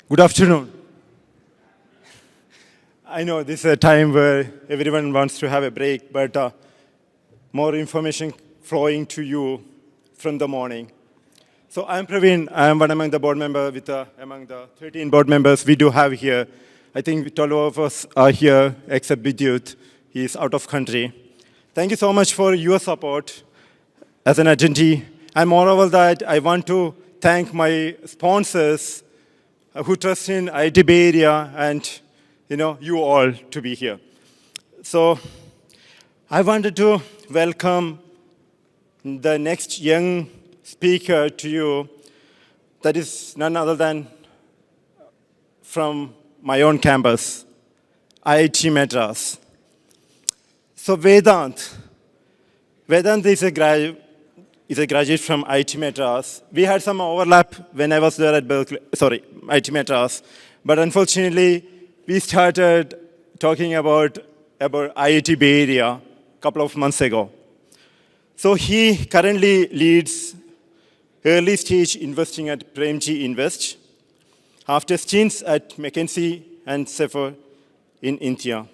Good afternoon. I know this is a time where everyone wants to have a break, but more information flowing to you from the morning. So I'm Praveen. I'm one among the board members among the 13 board members we do have here. I think 12 of us are here, except Vidyut. He is out of country. Thank you so much for your support as an attendee. And moreover that, I want to thank my sponsors who trust in IITBAA area and you all to be here. So I wanted to welcome the next young speaker to you that is none other than from my own campus, IIT Madras. So Vedant is a graduate from IIT Madras. We had some overlap when I was there at IIT Madras. But unfortunately, we started talking about IITBAA area a couple of months ago. So he currently leads early stage investing at Premji Invest after stints at McKinsey and Sefer in India.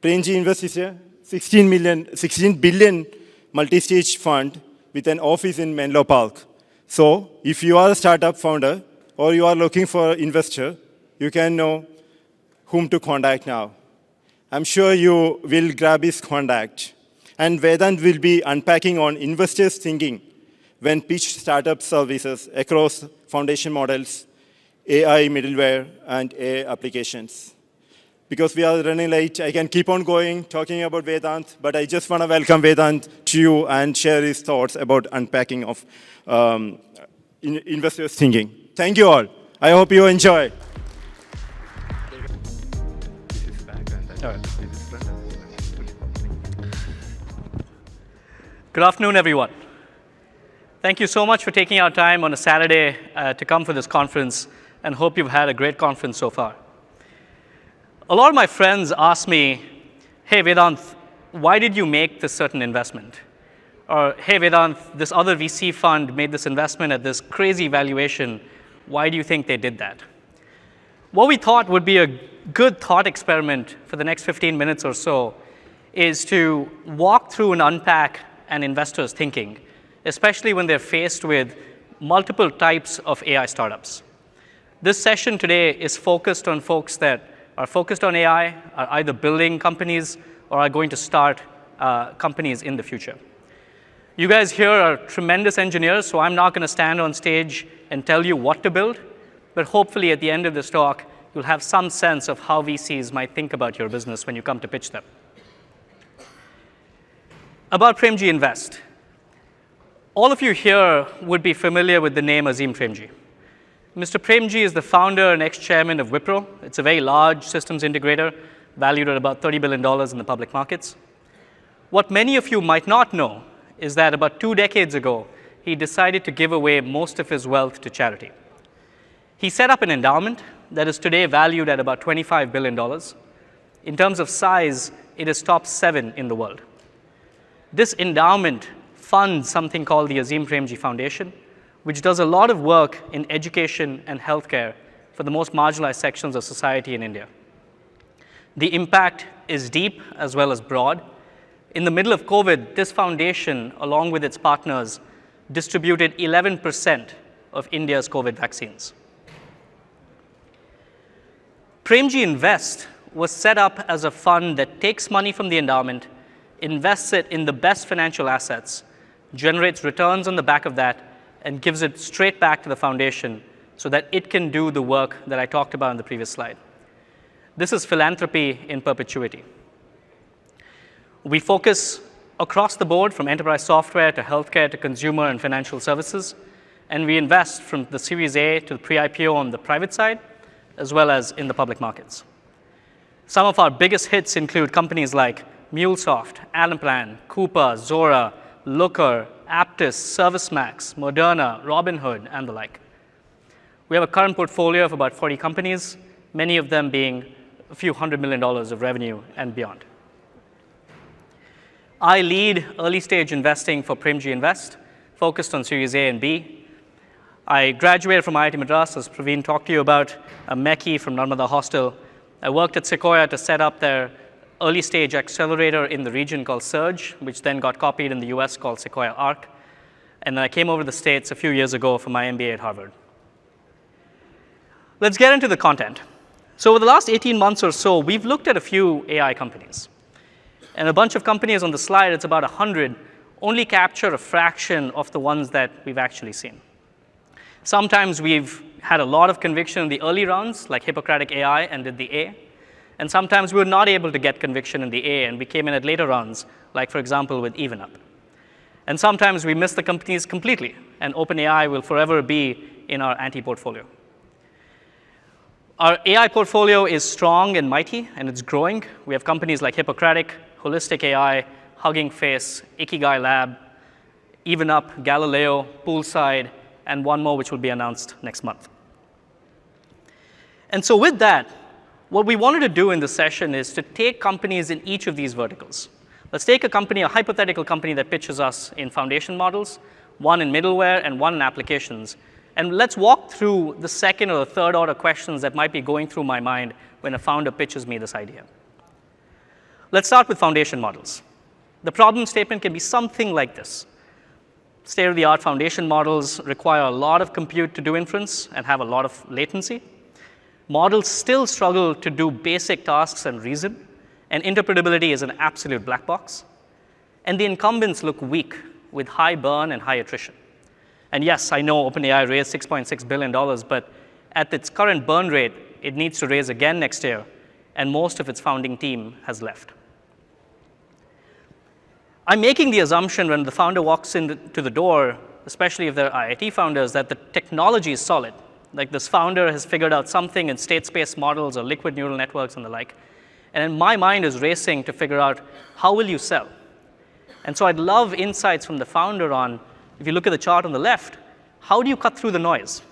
Premji Invest is a 16 billion multi-stage fund with an office in Menlo Park. So if you are a startup founder or you are looking for an investor, you can know whom to contact now. I'm sure you will grab his contact. And Vedant will be unpacking on investors' thinking when pitched startup services across foundation models, AI middleware, and AI applications. Because we are running late, I can keep on going, talking about Vedant, but I just want to welcome Vedant to you and share his thoughts about unpacking of investors' thinking. Thank you all. I hope you enjoy. Good afternoon, everyone. Thank you so much for taking our time on a Saturday to come for this conference, and hope you've had a great conference so far. A lot of my friends ask me, hey, Vedant, why did you make this certain investment? Or, hey, Vedant, this other VC fund made this investment at this crazy valuation. Why do you think they did that? What we thought would be a good thought experiment for the next 15 minutes or so is to walk through and unpack an investor's thinking, especially when they're faced with multiple types of AI startups. This session today is focused on folks that are focused on AI, are either building companies or are going to start companies in the future. You guys here are tremendous engineers, so I'm not going to stand on stage and tell you what to build, but hopefully at the end of this talk, you'll have some sense of how VCs might think about your business when you come to pitch them. About Premji Invest. All of you here would be familiar with the name Azim Premji. Mr. Premji is the founder and ex-chairman of Wipro. It's a very large systems integrator, valued at about $30 billion in the public markets. What many of you might not know is that about 2 decades ago, he decided to give away most of his wealth to charity. He set up an endowment that is today valued at about $25 billion. In terms of size, it is top 7 in the world. This endowment funds something called the Azim Premji Foundation, which does a lot of work in education and healthcare for the most marginalized sections of society in India. The impact is deep as well as broad. In the middle of COVID, this foundation, along with its partners, distributed 11% of India's COVID vaccines. Premji Invest was set up as a fund that takes money from the endowment, invests it in the best financial assets, generates returns on the back of that, and gives it straight back to the foundation so that it can do the work that I talked about in the previous slide. This is philanthropy in perpetuity. We focus across the board from enterprise software to healthcare to consumer and financial services, and we invest from the Series A to the pre-IPO on the private side, as well as in the public markets. Some of our biggest hits include companies like MuleSoft, Anaplan, Coupa, Zora, Looker, Aptus, ServiceMax, Moderna, Robinhood, and the like. We have a current portfolio of about 40 companies, many of them being a few $100 million of revenue and beyond. I lead early stage investing for Premji Invest, focused on Series A and B. I graduated from IIT Madras, as Praveen talked to you about, a Mechie from Narmada Hostel. I worked at Sequoia to set up their early stage accelerator in the region called Surge, which then got copied in the US called Sequoia Arc. And then I came over to the States a few years ago for my MBA at Harvard. Let's get into the content. So over the last 18 months or so, we've looked at a few AI companies. And a bunch of companies on the slide, it's about 100, only capture a fraction of the ones that we've actually seen. Sometimes we've had a lot of conviction in the early rounds, like Hippocratic AI and did the A. And sometimes we were not able to get conviction in the A, and we came in at later rounds, like, for example, with EvenUp. And sometimes we miss the companies completely, and OpenAI will forever be in our anti-portfolio. Our AI portfolio is strong and mighty, and it's growing. We have companies like Hippocratic, Holistic AI, Hugging Face, Ikigai Lab, EvenUp, Galileo, Poolside, and one more which will be announced next month. And so with that, what we wanted to do in this session is to take companies in each of these verticals. Let's take a company, a hypothetical company that pitches us in foundation models, one in middleware, and one in applications. And let's walk through the second or the third order questions that might be going through my mind when a founder pitches me this idea. Let's start with foundation models. The problem statement can be something like this. State-of-the-art foundation models require a lot of compute to do inference and have a lot of latency. Models still struggle to do basic tasks and reason, and interpretability is an absolute black box. And the incumbents look weak with high burn and high attrition. And yes, I know OpenAI raised $6.6 billion, but at its current burn rate, it needs to raise again next year, and most of its founding team has left. I'm making the assumption when the founder walks into the door, especially if they're IIT founders, that the technology is solid. Like this founder has figured out something in state space models or liquid neural networks and the like. And then my mind is racing to figure out how will you sell? And so I'd love insights from the founder on, if you look at the chart on the left, how do you cut through the noise?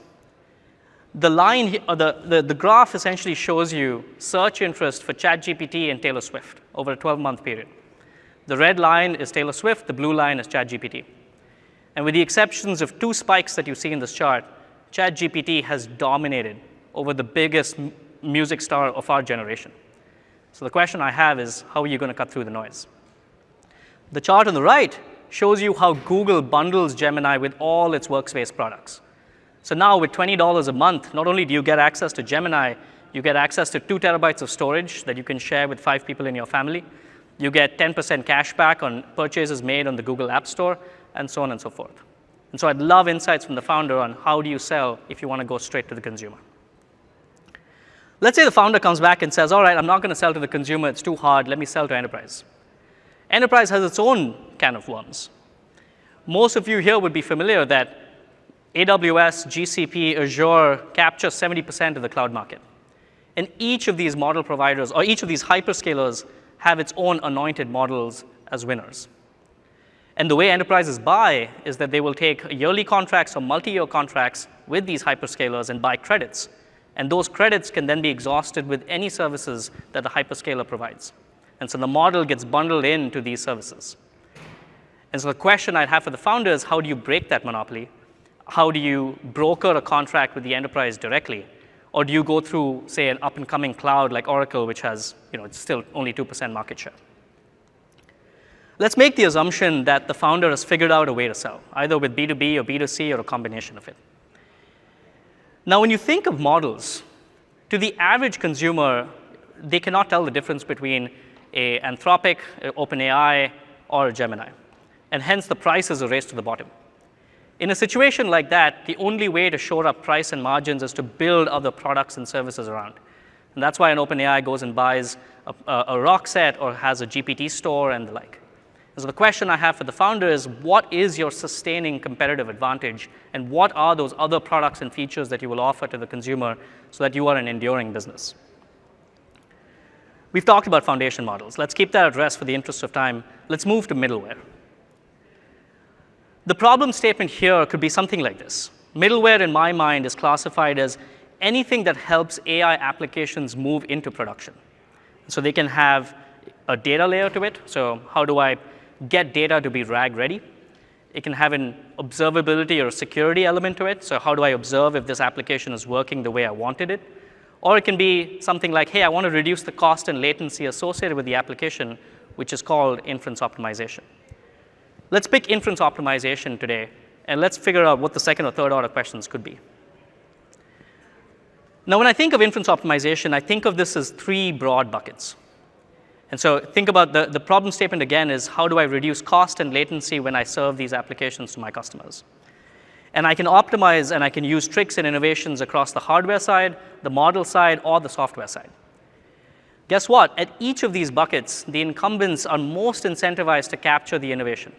The line, or the graph essentially shows you search interest for ChatGPT and Taylor Swift over a 12-month period. The red line is Taylor Swift, the blue line is ChatGPT. And with the exceptions of two spikes that you see in this chart, ChatGPT has dominated over the biggest music star of our generation. So the question I have is, how are you going to cut through the noise? The chart on the right shows you how Google bundles Gemini with all its workspace products. So now with $20 a month, not only do you get access to Gemini, you get access to 2 terabytes of storage that you can share with 5 people in your family. You get 10% cash back on purchases made on the Google App Store, and so on and so forth. And so I'd love insights from the founder on how do you sell if you want to go straight to the consumer. Let's say the founder comes back and says, all right, I'm not going to sell to the consumer. It's too hard. Let me sell to enterprise. Enterprise has its own can of worms. Most of you here would be familiar that AWS, GCP, Azure capture 70% of the cloud market. And each of these model providers, or each of these hyperscalers, have its own anointed models as winners. And the way enterprises buy is that they will take yearly contracts or multi-year contracts with these hyperscalers and buy credits. And those credits can then be exhausted with any services that the hyperscaler provides. And so the model gets bundled into these services. And so the question I'd have for the founder is, how do you break that monopoly? How do you broker a contract with the enterprise directly? Or do you go through, say, an up-and-coming cloud like Oracle, which has, it's still only 2% market share? Let's make the assumption that the founder has figured out a way to sell, either with B2B or B2C or a combination of it. Now, when you think of models, to the average consumer, they cannot tell the difference between an Anthropic, OpenAI, or a Gemini. And hence, the price is a race to the bottom. In a situation like that, the only way to shore up price and margins is to build other products and services around. And that's why an OpenAI goes and buys a ROC set or has a GPT store and the like. So the question I have for the founder is, what is your sustaining competitive advantage? And what are those other products and features that you will offer to the consumer so that you are an enduring business? We've talked about foundation models. Let's keep that at rest for the interest of time. Let's move to middleware. The problem statement here could be something like this. Middleware, in my mind, is classified as anything that helps AI applications move into production. So they can have a data layer to it. So how do I get data to be RAG ready? It can have an observability or a security element to it. So how do I observe if this application is working the way I wanted it? Or it can be something like, hey, I want to reduce the cost and latency associated with the application, which is called inference optimization. Let's pick inference optimization today, and let's figure out what the second or third order questions could be. Now, when I think of inference optimization, I think of this as three broad buckets. And so think about the problem statement again is, how do I reduce cost and latency when I serve these applications to my customers? And I can optimize and I can use tricks and innovations across the hardware side, the model side, or the software side. Guess what? At each of these buckets, the incumbents are most incentivized to capture the innovation.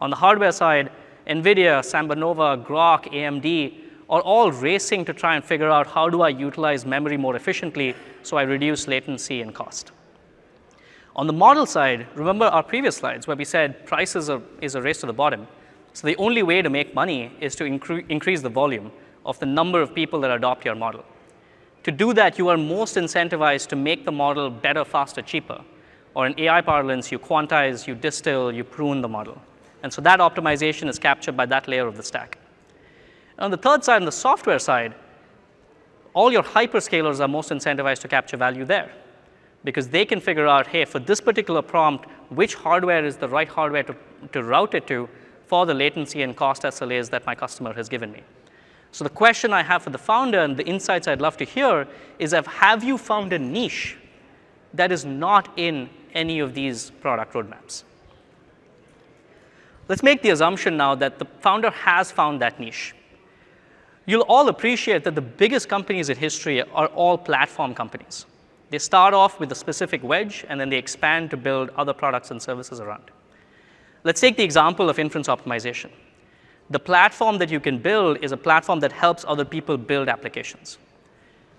On the hardware side, NVIDIA, Sambanova, Groq, AMD are all racing to try and figure out how do I utilize memory more efficiently so I reduce latency and cost. On the model side, remember our previous slides where we said price is a race to the bottom. So the only way to make money is to increase the volume of the number of people that adopt your model. To do that, you are most incentivized to make the model better, faster, cheaper. Or in AI parlance, you quantize, you distill, you prune the model. And so that optimization is captured by that layer of the stack. On the third side, on the software side, all your hyperscalers are most incentivized to capture value there, because they can figure out, hey, for this particular prompt, which hardware is the right hardware to route it to for the latency and cost SLAs that my customer has given me. So the question I have for the founder and the insights I'd love to hear is, have you found a niche that is not in any of these product roadmaps? Let's make the assumption now that the founder has found that niche. You'll all appreciate that the biggest companies in history are all platform companies. They start off with a specific wedge, and then they expand to build other products and services around. Let's take the example of inference optimization. The platform that you can build is a platform that helps other people build applications.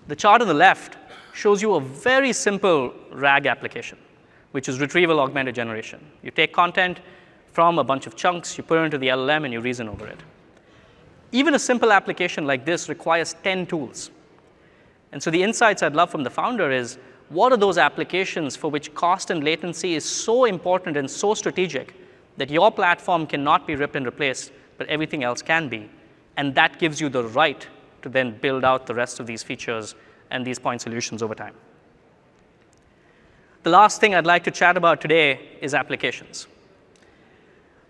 The chart on the left shows you a very simple RAG application, which is retrieval augmented generation. You take content from a bunch of chunks, you put it into the LLM, and you reason over it. Even a simple application like this requires 10 tools. And so the insights I'd love from the founder is, what are those applications for which cost and latency is so important and so strategic that your platform cannot be ripped and replaced, but everything else can be? And that gives you the right to then build out the rest of these features and these point solutions over time. The last thing I'd like to chat about today is applications.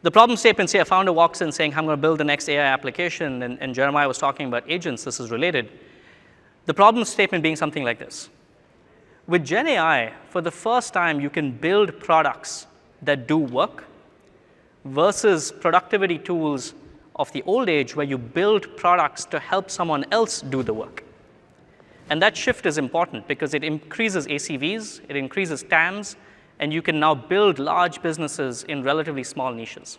The problem statement, say a founder walks in saying, I'm going to build the next AI application, and Jeremiah was talking about agents, this is related. The problem statement being something like this. With Gen AI, for the first time, you can build products that do work versus productivity tools of the old age where you build products to help someone else do the work. And that shift is important because it increases ACVs, it increases TAMs, and you can now build large businesses in relatively small niches.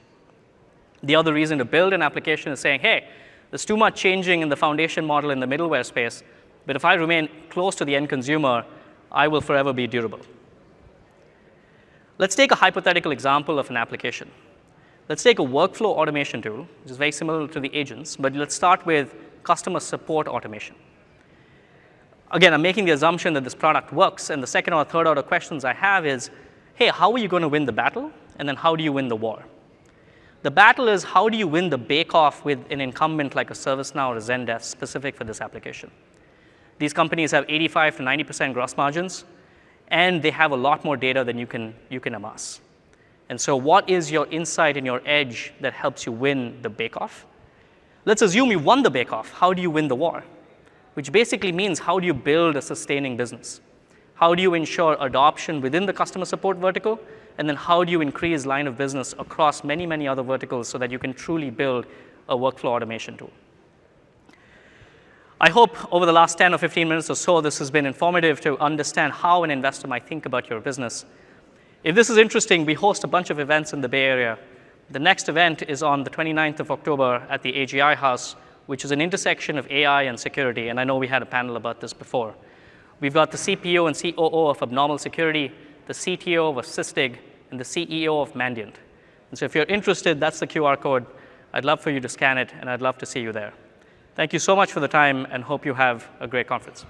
The other reason to build an application is saying, hey, there's too much changing in the foundation model in the middleware space, but if I remain close to the end consumer, I will forever be durable. Let's take a hypothetical example of an application. Let's take a workflow automation tool, which is very similar to the agents, but let's start with customer support automation. Again, I'm making the assumption that this product works, and the second or third order questions I have is, hey, how are you going to win the battle? And then how do you win the war? The battle is, how do you win the bake-off with an incumbent like a ServiceNow or a Zendesk specific for this application? These companies have 85 to 90% gross margins, and they have a lot more data than you can amass. And so what is your insight and your edge that helps you win the bake-off? Let's assume you won the bake-off. How do you win the war? Which basically means, how do you build a sustaining business? How do you ensure adoption within the customer support vertical? And then how do you increase line of business across many, many other verticals so that you can truly build a workflow automation tool? I hope over the last 10 or 15 minutes or so, this has been informative to understand how an investor might think about your business. If this is interesting, we host a bunch of events in the Bay Area. The next event is on the 29th of October at the AGI House, which is an intersection of AI and security. And I know we had a panel about this before. We've got the CPO and COO of Abnormal Security, the CTO of Sysdig, and the CEO of Mandiant. And so if you're interested, that's the QR code. I'd love for you to scan it, and I'd love to see you there. Thank you so much for the time, and hope you have a great conference.